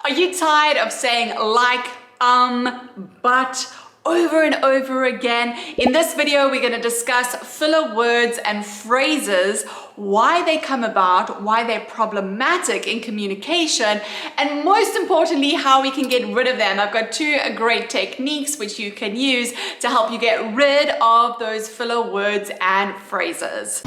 Are you tired of saying like, but over and over again? In this video, we're going to discuss filler words and phrases, why they come about, why they're problematic in communication, and most importantly, how we can get rid of them. I've got two great techniques which you can use to help you get rid of those filler words and phrases.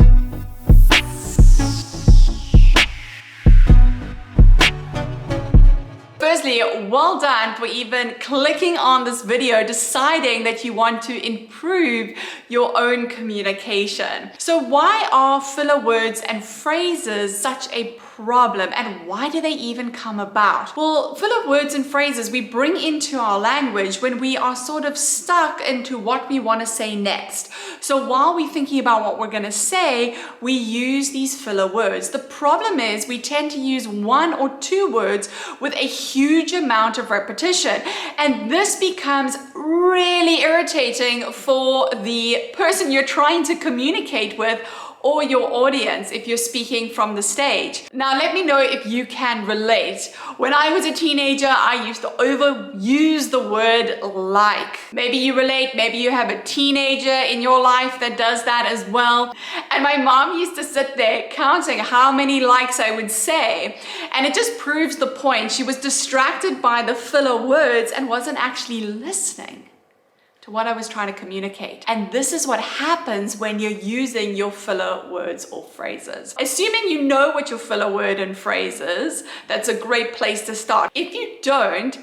Firstly, well done for even clicking on this video, deciding that you want to improve your own communication. So why are filler words and phrases such a problem, and why do they even come about? Well, filler words and phrases we bring into our language when we are sort of stuck into what we want to say next. So while we're thinking about what we're going to say, we use these filler words. The problem is we tend to use one or two words with a huge amount of repetition, and this becomes really irritating for the person you're trying to communicate with or your audience if you're speaking from the stage. Now, let me know if you can relate. When I was a teenager, I used to overuse the word like. Maybe you relate, maybe you have a teenager in your life that does that as well. And my mom used to sit there counting how many likes I would say. And it just proves the point. She was distracted by the filler words and wasn't actually listening to what I was trying to communicate. And this is what happens when you're using your filler words or phrases. Assuming you know what your filler word and phrase is, that's a great place to start. If you don't,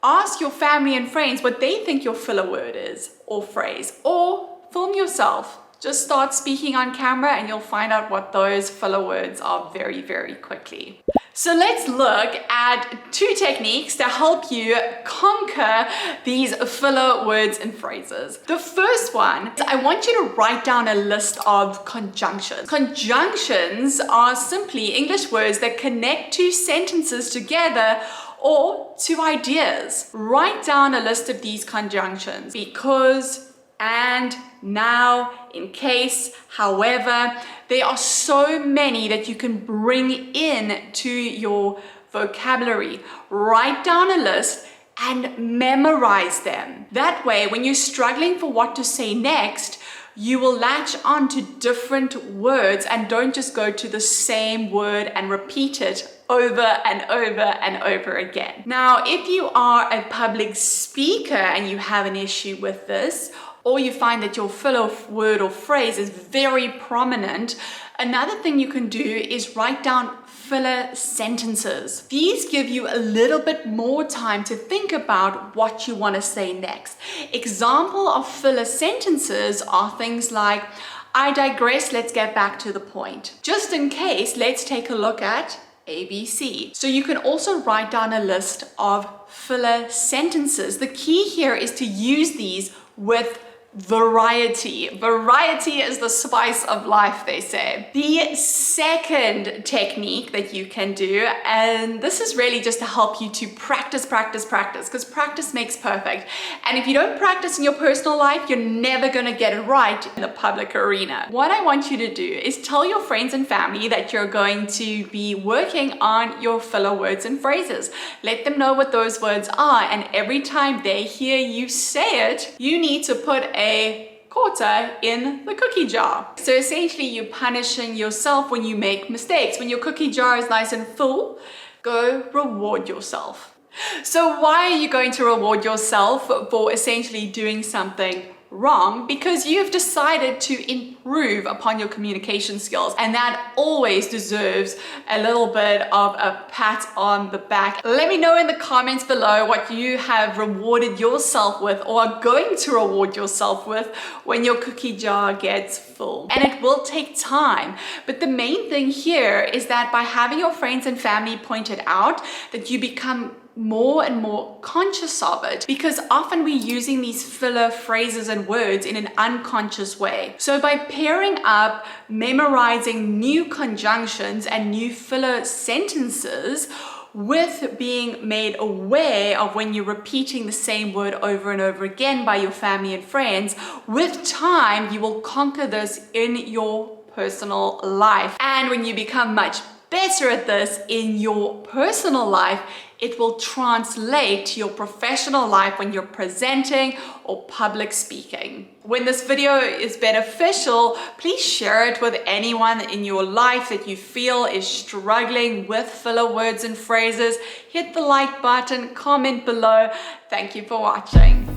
ask your family and friends what they think your filler word is or phrase, or film yourself. Just start speaking on camera and you'll find out what those filler words are very, very quickly. So let's look at two techniques to help you conquer these filler words and phrases. The first one is I want you to write down a list of conjunctions. Conjunctions are simply English words that connect two sentences together or two ideas. Write down a list of these conjunctions: because, and, now, in case, however. There are so many that you can bring in to your vocabulary. Write down a list and memorize them. That way, when you're struggling for what to say next, you will latch on to different words and don't just go to the same word and repeat it over and over and over again. Now, if you are a public speaker and you have an issue with this, or you find that your filler word or phrase is very prominent, another thing you can do is write down filler sentences. These give you a little bit more time to think about what you want to say next. Example of filler sentences are things like, I digress, let's get back to the point. Just in case, let's take a look at ABC. So you can also write down a list of filler sentences. The key here is to use these with variety. Variety is the spice of life, they say. The second technique that you can do, and this is really just to help you to practice, because practice makes perfect. And if you don't practice in your personal life, you're never going to get it right in the public arena. What I want you to do is tell your friends and family that you're going to be working on your filler words and phrases. Let them know what those words are, and every time they hear you say it, you need to put a quarter in the cookie jar. So essentially you're punishing yourself when you make mistakes. When your cookie jar is nice and full, go reward yourself. So why are you going to reward yourself for essentially doing something wrong? Because you've decided to improve upon your communication skills, and that always deserves a little bit of a pat on the back. Let me know in the comments below what you have rewarded yourself with or are going to reward yourself with when your cookie jar gets full. And it will take time, but the main thing here is that by having your friends and family point it out, that you become more and more conscious of it, because often we're using these filler phrases and words in an unconscious way. So by pairing up memorizing new conjunctions and new filler sentences with being made aware of when you're repeating the same word over and over again by your family and friends, with time you will conquer this in your personal life. And when you become much better at this in your personal life, it will translate to your professional life when you're presenting or public speaking. When this video is beneficial, please share it with anyone in your life that you feel is struggling with filler words and phrases. Hit the like button, comment below. Thank you for watching.